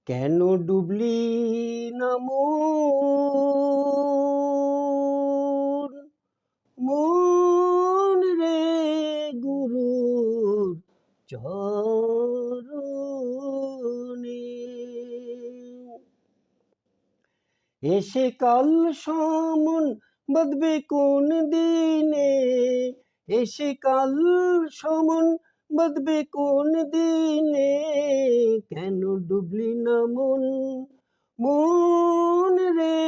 কেন ডুবলি না মন, মন রে গুরুর চরণে। এসে কাল সমন বাঁধবে কোন দিনে, এসে কাল সমন বাঁধবে কোন দিনে। কেন ডুবলি না মন, মন রে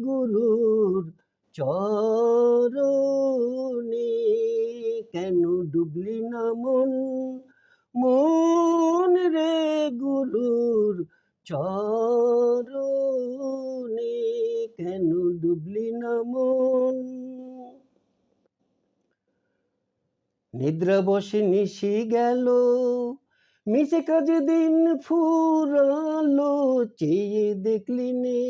গুরুর চরণে। কেন ডুবলি না মন, মন রে গুরুর চরণে। কেন ডুবলি না মন। নিদ্রা বসে নিশি গেল, মিশে কাজে দিন ফুরালো, চেয়ে দেখলি নে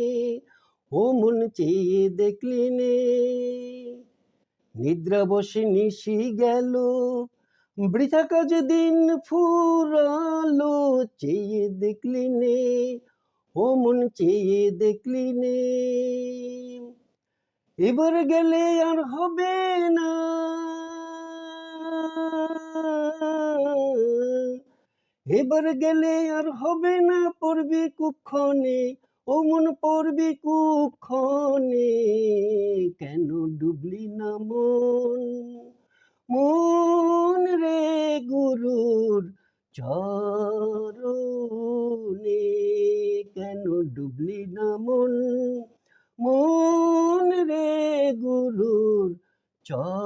ও মন, চেয়ে দেখলি নে। নিদ্রা বসে নিশি গেল, বৃথা কাজে দিন ফুরালো, চেয়ে দেখলি নে ও মন, চেয়ে দেখলি নে। এবার গেলে আর হবে না, এবার গেলে আর হবে না, পড়বি কুক্ষণে ও মন, পড়বি কুক্ষণে। কেন ডুবলি না মন, মন রে গুরুর চরণে। কেন ডুবলি না মন, মন রে গুরুর চরণে।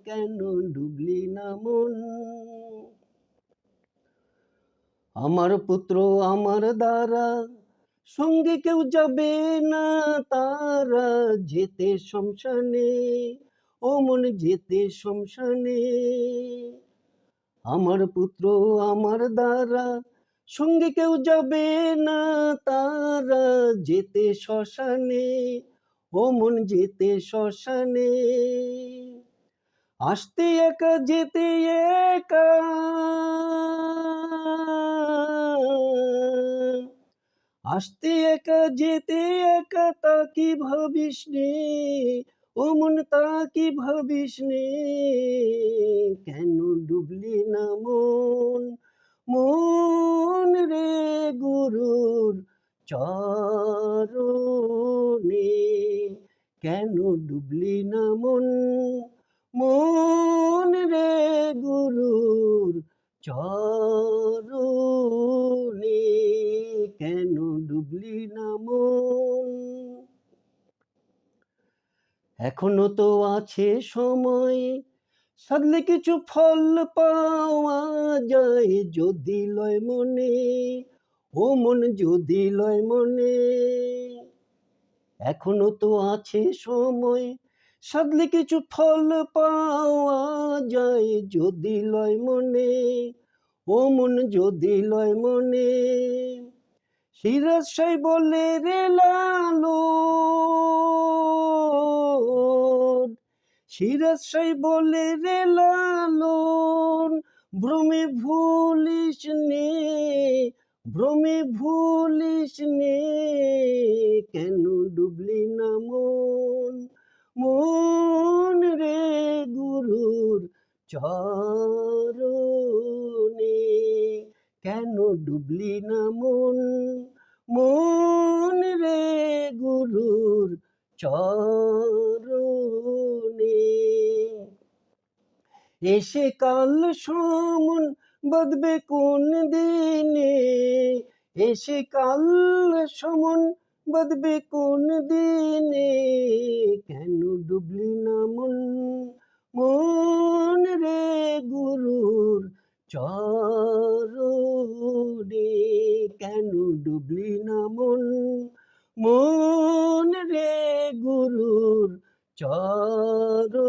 কেন ডুবলি না মন। আমার পুত্র আমার দ্বারা সঙ্গে কেউ যাবে না তারা, যেতে শ্মশানে ও মন, যেতে শ্মশানে। আমার পুত্র আমার দ্বারা সঙ্গে কেউ যাবে না তারা, যেতে শ্মশানে ও মন, যেতে শ্মশানে। আসতে একা যেতে একা, আসতে একা যেতে একা, তা কি ভাবিস নে ও মন, তা কি ভাবিস নে। কেন ডুবলি না মন, মন রে গুরুর চরণে। কেন ডুবলি না মন, মন রে গুরুর চরণে। কেন ডুবলি না মন। এখনো তো আছে সময়, সাধলে কিছু ফল পাওয়া যায়, যদি লয় মনে ও মন, যদি লয় মনে। এখনো তো আছে সময়, সাধলে কিছু ফল পাওয়া যায়, যদি লয় মনে ও মন, যদি লয় মনে। সিরাজ সাই বলে রে লালন, সিরাজ সাই বলে রে লালন, ভ্রমে ভুলিস নে, ভ্রমে ভুলিস নে। কেন ডুবলি না মন, মন রে গুরুর চরণে। কেন ডুবলি না মন, মন রে গুরুর চরণে। এসে কাল সমন বাঁধবে কোন দিনে, এসে কাল সমন বাঁধবে কোন দিনে। কেন ডুবলি না মন, মন রে গুরুর চরণে। কেন ডুবলি না মন, মন রে গুরুর চরণে।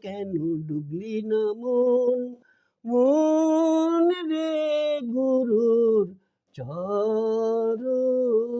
কেন ডুবলি না মন, মন রে গুরুর চরণে।